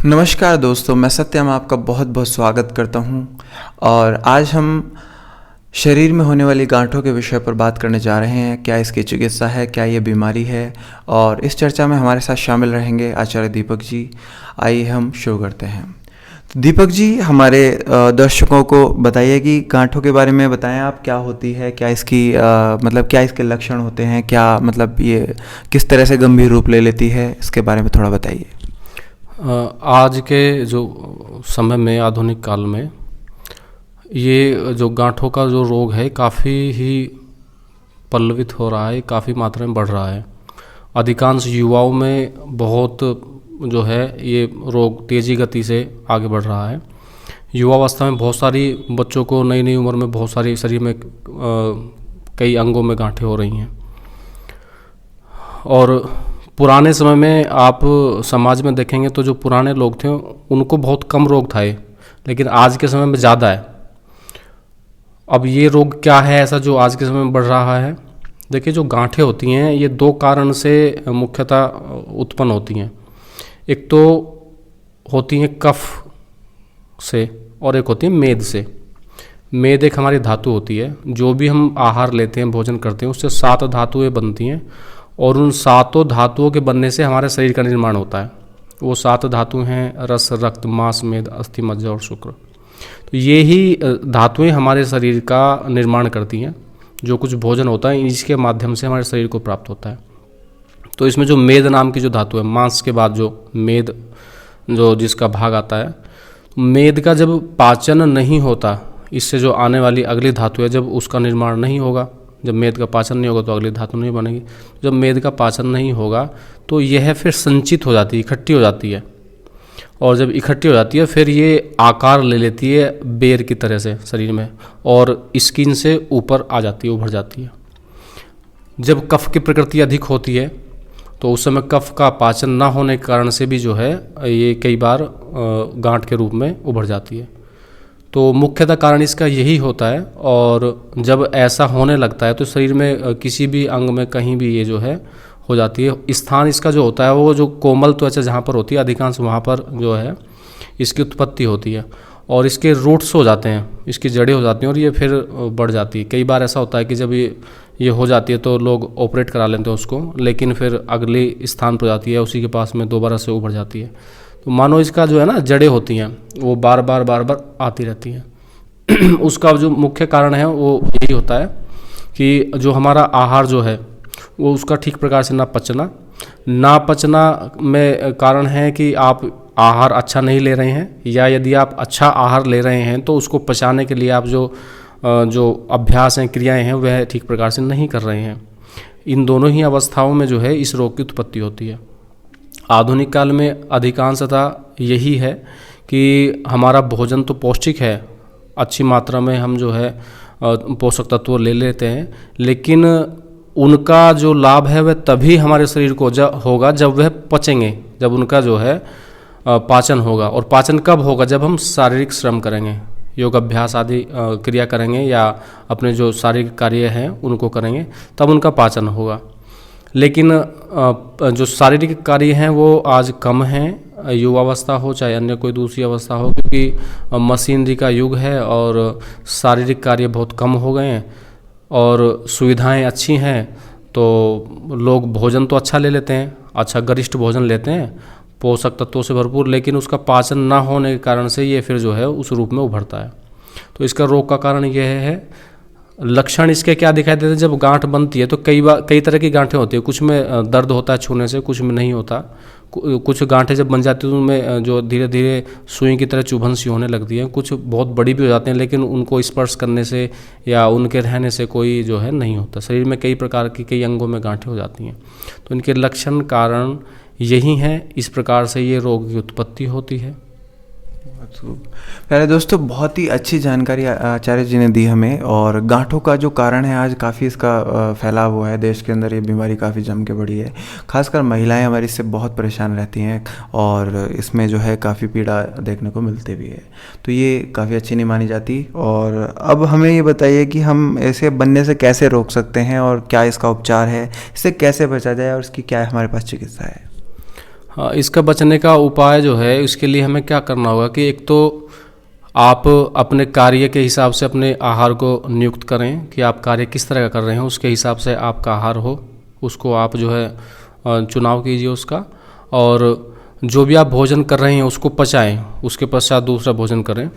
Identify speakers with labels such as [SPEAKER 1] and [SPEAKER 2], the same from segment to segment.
[SPEAKER 1] नमस्कार दोस्तों, मैं सत्यम आपका बहुत बहुत स्वागत करता हूं। और आज हम शरीर में होने वाली गांठों के विषय पर बात करने जा रहे हैं। क्या इसकी चिकित्सा है, क्या ये बीमारी है, और इस चर्चा में हमारे साथ शामिल रहेंगे आचार्य दीपक जी। आइए हम शुरू करते हैं। तो दीपक जी, हमारे दर्शकों को बताइए कि गांठों के बारे में बताएं आप, क्या होती है, क्या इसकी मतलब क्या इसके लक्षण होते हैं, क्या मतलब ये किस तरह से गंभीर रूप ले लेती है, इसके बारे में थोड़ा बताइए।
[SPEAKER 2] आज के जो समय में, आधुनिक काल में, ये जो गांठों का जो रोग है काफ़ी ही पल्लवित हो रहा है, काफ़ी मात्रा में बढ़ रहा है। अधिकांश युवाओं में बहुत जो है ये रोग तेज़ी गति से आगे बढ़ रहा है। युवावस्था में बहुत सारी बच्चों को नई नई उम्र में बहुत सारी शरीर में कई अंगों में गांठें हो रही हैं। और पुराने समय में आप समाज में देखेंगे तो जो पुराने लोग थे उनको बहुत कम रोग था ये, लेकिन आज के समय में ज़्यादा है। अब ये रोग क्या है ऐसा जो आज के समय में बढ़ रहा है? देखिए, जो गांठें होती हैं ये दो कारण से मुख्यतः उत्पन्न होती हैं। एक तो होती हैं कफ से और एक होती है मेद से। मेद एक हमारी धातु होती है। जो भी हम आहार लेते हैं, भोजन करते हैं, उससे 7 धातुएं बनती हैं और उन 7 धातुओं के बनने से हमारे शरीर का निर्माण होता है। वो 7 धातु हैं रस, रक्त, मांस, मेद, अस्थि, मज्जा और शुक्र। तो ये ही धातुएं हमारे शरीर का निर्माण करती हैं। जो कुछ भोजन होता है इसके माध्यम से हमारे शरीर को प्राप्त होता है। तो इसमें जो मेद नाम की जो धातु है, मांस के बाद जो मेद जो जिसका भाग आता है, मेद का जब पाचन नहीं होता, इससे जो आने वाली अगली धातु है जब उसका निर्माण नहीं होगा, जब मेद का पाचन नहीं होगा तो अगली धातु नहीं बनेगी। जब मेद का पाचन नहीं होगा तो यह फिर संचित हो जाती है, इकट्ठी हो जाती है। और जब इकट्ठी हो जाती है फिर ये आकार ले लेती है बेर की तरह से शरीर में, और स्किन से ऊपर आ जाती है, उभर जाती है। जब कफ की प्रकृति अधिक होती है तो उस समय कफ का पाचन ना होने के कारण से भी जो है ये कई बार गांठ के रूप में उभर जाती है। तो मुख्यतः कारण इसका यही होता है। और जब ऐसा होने लगता है तो शरीर में किसी भी अंग में कहीं भी ये जो है हो जाती है। स्थान इसका जो होता है वो जो कोमल त्वचा जहाँ पर होती है अधिकांश वहाँ पर जो है इसकी उत्पत्ति होती है। और इसके रूट्स हो जाते हैं, इसकी जड़ें हो जाती हैं और ये फिर बढ़ जाती है। कई बार ऐसा होता है कि जब ये हो जाती है तो लोग ऑपरेट करा लेते हैं उसको, लेकिन फिर अगले स्थान पर जाती है, उसी के पास में दोबारा से उभर जाती है। तो मानो इसका जो है ना जड़ें होती हैं वो बार बार आती रहती हैं। उसका जो मुख्य कारण है वो यही होता है कि जो हमारा आहार जो है वो उसका ठीक प्रकार से ना पचना में कारण है कि आप आहार अच्छा नहीं ले रहे हैं, या यदि आप अच्छा आहार ले रहे हैं तो उसको पचाने के लिए आप जो अभ्यास हैं, क्रियाएं हैं, वह ठीक प्रकार से नहीं कर रहे हैं। इन दोनों ही अवस्थाओं में जो है इस रोग की उत्पत्ति होती है। आधुनिक काल में अधिकांशतः यही है कि हमारा भोजन तो पौष्टिक है, अच्छी मात्रा में हम जो है पोषक तत्व ले लेते हैं, लेकिन उनका जो लाभ है वह तभी हमारे शरीर को होगा जब वह पचेंगे, जब उनका जो है पाचन होगा। और पाचन कब होगा? जब हम शारीरिक श्रम करेंगे, योग अभ्यास आदि क्रिया करेंगे या अपने जो शारीरिक कार्य हैं उनको करेंगे, तब उनका पाचन होगा। लेकिन जो शारीरिक कार्य हैं वो आज कम हैं, युवावस्था हो चाहे अन्य कोई दूसरी अवस्था हो, क्योंकि मशीनरी का युग है और शारीरिक कार्य बहुत कम हो गए हैं और सुविधाएं अच्छी हैं। तो लोग भोजन तो अच्छा ले लेते हैं, अच्छा गरिष्ठ भोजन लेते हैं पोषक तत्वों से भरपूर, लेकिन उसका पाचन ना होने के कारण से ये फिर जो है उस रूप में उभरता है। तो इसका रोग का कारण यह है। लक्षण इसके क्या दिखाई देते हैं? जब गांठ बनती है तो कई तरह की गांठें होती है। कुछ में दर्द होता है छूने से, कुछ में नहीं होता। कुछ गांठें जब बन जाती है तो उनमें जो धीरे धीरे सुई की तरह चुभन सी होने लगती है। कुछ बहुत बड़ी भी हो जाते हैं, लेकिन उनको स्पर्श करने से या उनके रहने से कोई जो है नहीं होता। शरीर में कई प्रकार की कई अंगों में गांठें हो जाती हैं। तो इनके लक्षण कारण यही हैं। इस प्रकार से ये रोग की उत्पत्ति होती है।
[SPEAKER 1] प्यारे दोस्तों, बहुत ही अच्छी जानकारी आचार्य जी ने दी हमें। और गांठों का जो कारण है आज काफ़ी इसका फैलाव हुआ है देश के अंदर। ये बीमारी काफ़ी जम के बढ़ी है, खासकर महिलाएं हमारी इससे बहुत परेशान रहती हैं और इसमें जो है काफ़ी पीड़ा देखने को मिलती भी है। तो ये काफ़ी अच्छी नहीं मानी जाती। और अब हमें ये बताइए कि हम ऐसे बनने से कैसे रोक सकते हैं और क्या इसका उपचार है, इससे कैसे बचा जाए और इसकी क्या हमारे पास चिकित्सा है?
[SPEAKER 2] हाँ, इसका बचने का उपाय जो है, इसके लिए हमें क्या करना होगा कि एक तो आप अपने कार्य के हिसाब से अपने आहार को नियुक्त करें कि आप कार्य किस तरह का कर रहे हैं, उसके हिसाब से आपका आहार हो, उसको आप जो है चुनाव कीजिए उसका। और जो भी आप भोजन कर रहे हैं उसको पचाएं, उसके पश्चात दूसरा भोजन करें।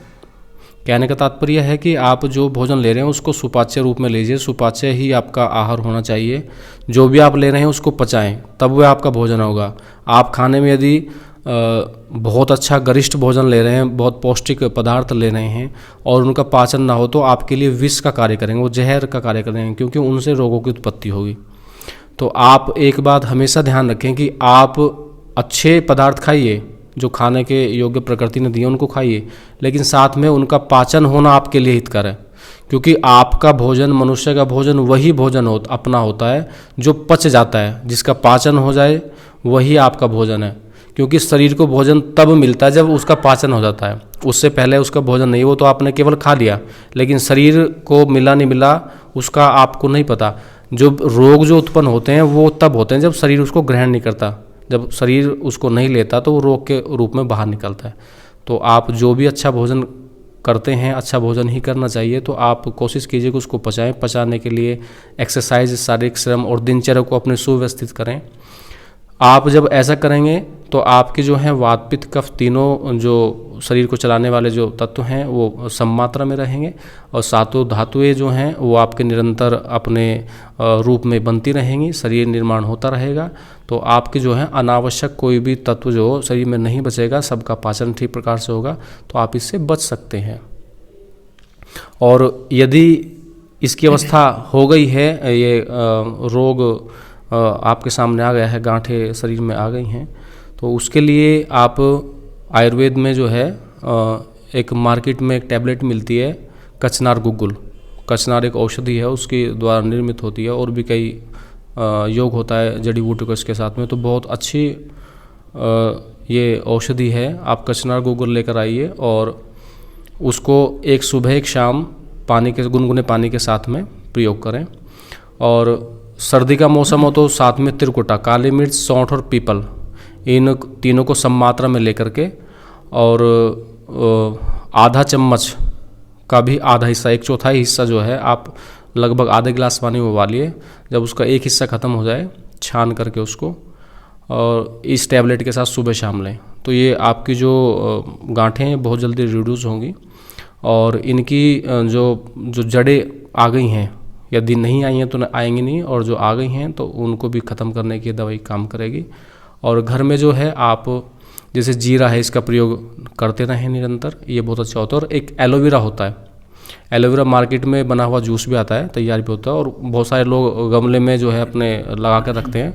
[SPEAKER 2] कहने का तात्पर्य है कि आप जो भोजन ले रहे हैं उसको सुपाच्य रूप में लीजिए, सुपाच्य ही आपका आहार होना चाहिए। जो भी आप ले रहे हैं उसको पचाएं, तब वह आपका भोजन होगा। आप खाने में यदि बहुत अच्छा गरिष्ठ भोजन ले रहे हैं, बहुत पौष्टिक पदार्थ ले रहे हैं और उनका पाचन ना हो, तो आपके लिए विष का कार्य करेंगे, वो जहर का कार्य करेंगे, क्योंकि उनसे रोगों की उत्पत्ति होगी। तो आप एक बात हमेशा ध्यान रखें कि आप अच्छे पदार्थ खाइए, जो खाने के योग्य प्रकृति ने दिए उनको खाइए, लेकिन साथ में उनका पाचन होना आपके लिए हितकर है। क्योंकि आपका भोजन, मनुष्य का भोजन वही भोजन अपना होता है जो पच जाता है, जिसका पाचन हो जाए वही आपका भोजन है। क्योंकि शरीर को भोजन तब मिलता है जब उसका पाचन हो जाता है, उससे पहले उसका भोजन नहीं। वो तो आपने केवल खा लिया, लेकिन शरीर को मिला नहीं मिला उसका आपको नहीं पता। जो रोग जो उत्पन्न होते हैं वो तब होते हैं जब शरीर उसको ग्रहण नहीं करता, जब शरीर उसको नहीं लेता तो वो रोग के रूप में बाहर निकलता है। तो आप जो भी अच्छा भोजन करते हैं, अच्छा भोजन ही करना चाहिए। तो आप कोशिश कीजिए कि उसको पचाएं। पचाने के लिए एक्सरसाइज, शारीरिक श्रम और दिनचर्या को अपने सुव्यवस्थित करें। आप जब ऐसा करेंगे तो आपके जो हैं वात पित्त कफ तीनों जो शरीर को चलाने वाले जो तत्व हैं वो सम मात्रा में रहेंगे, और सातों धातुएं जो हैं वो आपके निरंतर अपने रूप में बनती रहेंगी, शरीर निर्माण होता रहेगा। तो आपके जो है अनावश्यक कोई भी तत्व जो शरीर में नहीं बचेगा, सबका पाचन ठीक प्रकार से होगा, तो आप इससे बच सकते हैं। और यदि इसकी अवस्था हो गई है, ये रोग आपके सामने आ गया है, गांठें शरीर में आ गई हैं, तो उसके लिए आप आयुर्वेद में जो है एक मार्केट में एक टैबलेट मिलती है, कचनार गुग्गुल। कचनार एक औषधि है, उसके द्वारा निर्मित होती है, और भी कई योग होता है जड़ी बूटी को इसके साथ में। तो बहुत अच्छी ये औषधि है। आप कचनार गुग्गुल लेकर आइए और उसको एक सुबह एक शाम पानी के गुनगुने पानी के साथ में प्रयोग करें। और सर्दी का मौसम हो तो साथ में तिरकुटा, काली मिर्च, सौंठ और पीपल, इन तीनों को सम मात्रा में लेकर के, और आधा चम्मच का भी आधा हिस्सा, एक चौथाई हिस्सा जो है आप लगभग आधे गिलास पानी में उबालिए। जब उसका एक हिस्सा ख़त्म हो जाए, छान करके उसको, और इस टैबलेट के साथ सुबह शाम लें, तो ये आपकी जो गांठें हैं बहुत जल्दी रिड्यूस होंगी। और इनकी जो जड़ें आ गई हैं, यदि नहीं आई हैं तो आएंगी नहीं, और जो आ गई हैं तो उनको भी ख़त्म करने की दवाई काम करेगी। और घर में जो है आप जैसे जीरा है, इसका प्रयोग करते रहें निरंतर, ये बहुत अच्छा होता है। और एक एलोवेरा होता है, एलोवेरा मार्केट में बना हुआ जूस भी आता है, तैयार भी होता है, और बहुत सारे लोग गमले में जो है अपने लगा कर रखते हैं,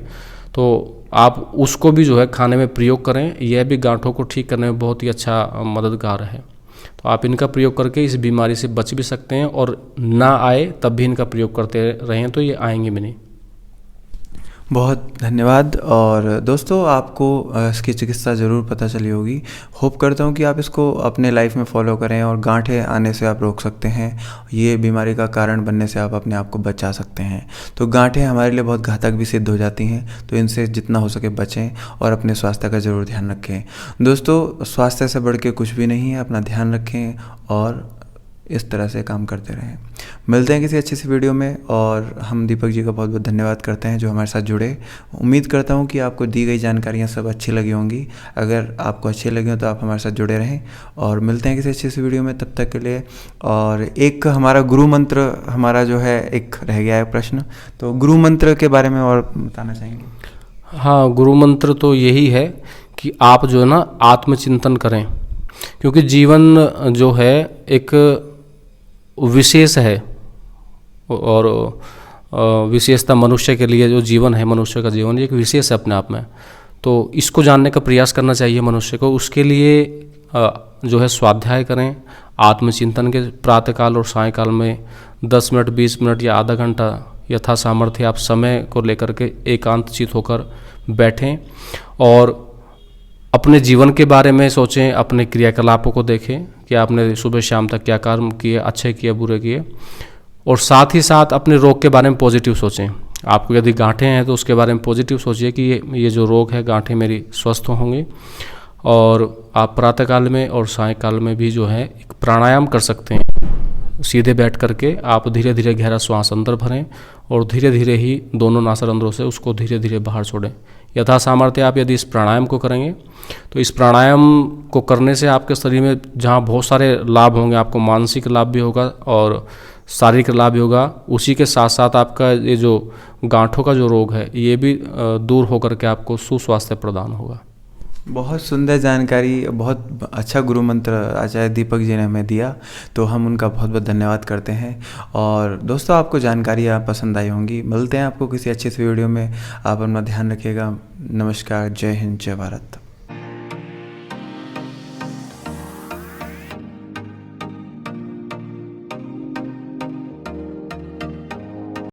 [SPEAKER 2] तो आप उसको भी जो है खाने में प्रयोग करें। यह भी गांठों को ठीक करने में बहुत ही अच्छा मददगार है। तो आप इनका प्रयोग करके इस बीमारी से बच भी सकते हैं, और ना आए तब भी इनका प्रयोग करते रहें तो ये आएंगे भी नहीं।
[SPEAKER 1] बहुत धन्यवाद। और दोस्तों, आपको इसकी चिकित्सा ज़रूर पता चली होगी। होप करता हूँ कि आप इसको अपने लाइफ में फॉलो करें और गांठें आने से आप रोक सकते हैं, ये बीमारी का कारण बनने से आप अपने आप को बचा सकते हैं। तो गांठें हमारे लिए बहुत घातक भी सिद्ध हो जाती हैं, तो इनसे जितना हो सके बचें और अपने स्वास्थ्य का ज़रूर ध्यान रखें। दोस्तों, स्वास्थ्य से बढ़ के कुछ भी नहीं है, अपना ध्यान रखें और इस तरह से काम करते रहें। मिलते हैं किसी अच्छी सी वीडियो में, और हम दीपक जी का बहुत बहुत धन्यवाद करते हैं जो हमारे साथ जुड़े। उम्मीद करता हूं कि आपको दी गई जानकारियां सब अच्छी लगी होंगी। अगर आपको अच्छी लगी हो तो आप हमारे साथ जुड़े रहें, और मिलते हैं किसी अच्छी सी वीडियो में। तब तक के लिए, और एक हमारा गुरु मंत्र हमारा जो है एक रह गया है प्रश्न, तो गुरु मंत्र के बारे में और बताना चाहेंगे?
[SPEAKER 2] हाँ, गुरु मंत्र तो यही है कि आप जो है ना आत्मचिंतन करें, क्योंकि जीवन जो है एक विशेष है, और विशेषता मनुष्य के लिए जो जीवन है, मनुष्य का जीवन एक विशेष है अपने आप में। तो इसको जानने का प्रयास करना चाहिए मनुष्य को। उसके लिए जो है स्वाध्याय करें, आत्मचिंतन के प्रातःकाल और सायंकाल में 10 मिनट, 20 मिनट या आधा घंटा यथा सामर्थ्य आप समय को लेकर के एकांतचित होकर बैठें और अपने जीवन के बारे में सोचें, अपने क्रियाकलापों को देखें कि आपने सुबह शाम तक क्या कर्म किए, अच्छे किए, बुरे किए, और साथ ही साथ अपने रोग के बारे में पॉजिटिव सोचें आपको यदि गांठें हैं तो उसके बारे में पॉजिटिव सोचिए कि ये जो रोग है गांठें मेरी स्वस्थ होंगी। और आप प्रातःकाल में और सायंकाल में भी जो है एक प्राणायाम कर सकते हैं। सीधे बैठ करके आप धीरे धीरे गहरा श्वास अंदर भरें और धीरे धीरे ही दोनों नासारंध्रों से उसको धीरे धीरे बाहर छोड़ें। यथा सामर्थ्य आप यदि इस प्राणायाम को करेंगे तो इस प्राणायाम को करने से आपके शरीर में जहाँ बहुत सारे लाभ होंगे, आपको मानसिक लाभ भी होगा और शारीरिक लाभ भी होगा, उसी के साथ साथ आपका ये जो गांठों का जो रोग है ये भी दूर होकर के आपको सुस्वास्थ्य प्रदान होगा।
[SPEAKER 1] बहुत सुंदर जानकारी, बहुत अच्छा गुरु मंत्र आचार्य दीपक जी ने हमें दिया, तो हम उनका बहुत बहुत धन्यवाद करते हैं। और दोस्तों, आपको जानकारियाँ पसंद आई होंगी। मिलते हैं आपको किसी अच्छे से वीडियो में। आप अपना ध्यान रखिएगा। नमस्कार, जय हिंद, जय भारत।